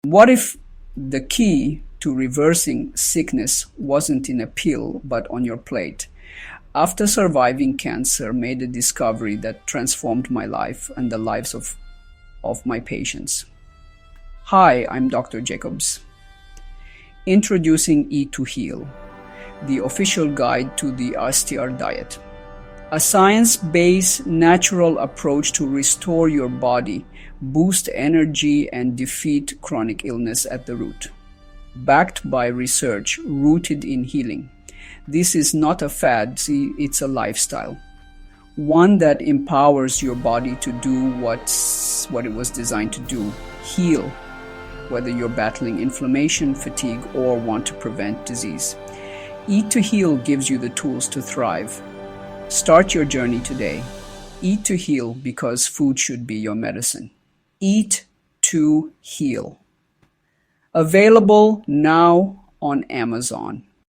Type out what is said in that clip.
What if the key to reversing sickness wasn't in a pill but on your plate? After surviving cancer, made a discovery that transformed my life and the lives of my patients. Hi, I'm Dr. Jacobs. Introducing Eat to Heal, the official guide to the ASTR diet. A science-based, natural approach to restore your body, boost energy, and defeat chronic illness at the root. Backed by research rooted in healing. This is not a fad, see, it's a lifestyle. One that empowers your body to do what it was designed to do, heal, whether you're battling inflammation, fatigue, or want to prevent disease. Eat to Heal gives you the tools to thrive. Start your journey today. Eat to Heal, because food should be your medicine. Eat to Heal. Available now on Amazon.